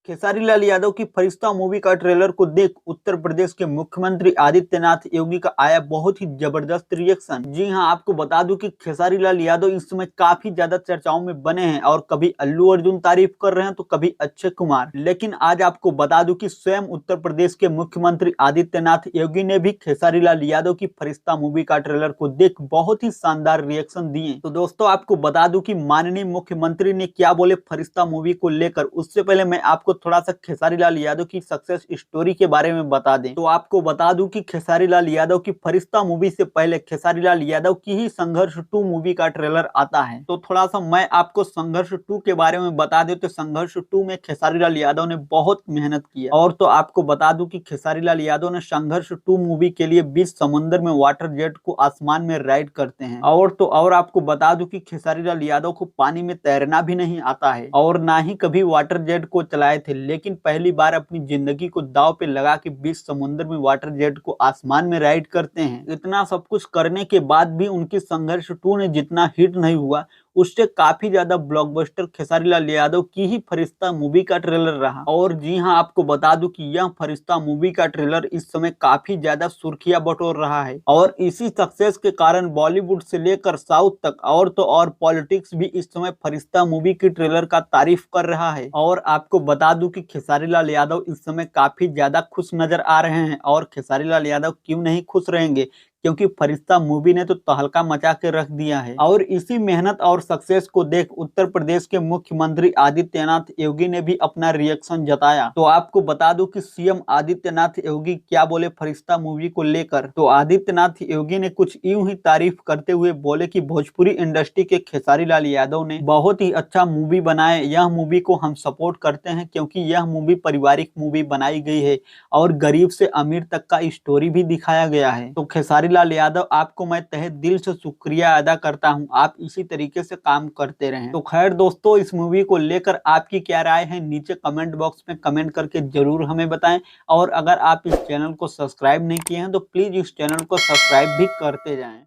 खेसारी लाल यादव की फरिश्ता मूवी का ट्रेलर को देख उत्तर प्रदेश के मुख्यमंत्री आदित्यनाथ योगी का आया बहुत ही जबरदस्त रिएक्शन। जी हां, आपको बता दूं कि खेसारी लाल यादव इस समय काफी ज्यादा चर्चाओं में बने हैं और कभी अल्लू अर्जुन तारीफ कर रहे हैं तो कभी अक्षय कुमार। लेकिन आज आपको बता दूं कि स्वयं उत्तर प्रदेश के मुख्यमंत्री आदित्यनाथ योगी ने भी खेसारी लाल यादव की फरिश्ता मूवी का ट्रेलर को देख बहुत ही शानदार रिएक्शन दिए। तो दोस्तों, आपको बता दूं कि माननीय मुख्यमंत्री ने क्या बोले फरिश्ता मूवी को लेकर। उससे पहले मैं आपको थोड़ा सा खेसारी लाल यादव की सक्सेस स्टोरी के बारे में बता दें तो आपको बता दूं कि खेसारी लाल यादव की फरिश्ता मूवी से पहले खेसारी लाल यादव की ही संघर्ष 2 मूवी का ट्रेलर आता है। तो थोड़ा सा मैं आपको संघर्ष 2 के बारे में बता दूं तो संघर्ष 2 में खेसारी लाल यादव ने बहुत मेहनत की। और तो आपको बता दूं कि खेसारी लाल यादव ने संघर्ष 2 मूवी के लिए बीच समुद्र में वाटर जेट को आसमान में राइड करते हैं। और आपको बता दूं कि खेसारी लाल यादव को पानी में तैरना भी नहीं आता है और ना ही कभी वाटर जेट को चलाए थे, लेकिन पहली बार अपनी जिंदगी को दांव पे लगा के बीच समुद्र में वाटर जेट को आसमान में राइड करते हैं। इतना सब कुछ करने के बाद भी उनकी संघर्ष 2 ने जितना हिट नहीं हुआ, उससे काफी ज्यादा ब्लॉकबस्टर खेसारी लाल यादव की ही फरिश्ता मूवी का ट्रेलर रहा। और जी हां, आपको बता दूं कि यह फरिश्ता मूवी का ट्रेलर इस समय काफी ज्यादा सुर्खियां बटोर रहा है और इसी सक्सेस के कारण बॉलीवुड से लेकर साउथ तक और तो और पॉलिटिक्स भी इस समय फरिश्ता मूवी की ट्रेलर का तारीफ कर रहा है। और आपको बता दूं कि खेसारी लाल यादव इस समय काफी ज्यादा खुश नजर आ रहे हैं और खेसारी लाल यादव क्यों नहीं खुश रहेंगे, क्योंकि फरिश्ता मूवी ने तो तहलका मचा के रख दिया है। और इसी मेहनत और सक्सेस को देख उत्तर प्रदेश के मुख्यमंत्री आदित्यनाथ योगी ने भी अपना रिएक्शन जताया। तो आपको बता दूं कि सीएम आदित्यनाथ योगी क्या बोले फरिश्ता मूवी को लेकर। तो आदित्यनाथ योगी ने कुछ यूं ही तारीफ करते हुए बोले कि भोजपुरी इंडस्ट्री के खेसारी लाल यादव ने बहुत ही अच्छा मूवी बनाए। यह मूवी को हम सपोर्ट करते हैं क्योंकि यह मूवी पारिवारिक मूवी बनाई गई है और गरीब से अमीर तक का स्टोरी भी दिखाया गया है। तो खेसारी लाल यादव, आपको मैं तहे दिल से शुक्रिया अदा करता हूं, आप इसी तरीके से काम करते रहें। तो खैर दोस्तों, इस मूवी को लेकर आपकी क्या राय है नीचे कमेंट बॉक्स में कमेंट करके जरूर हमें बताएं। और अगर आप इस चैनल को सब्सक्राइब नहीं किए हैं तो प्लीज इस चैनल को सब्सक्राइब भी करते जाएं।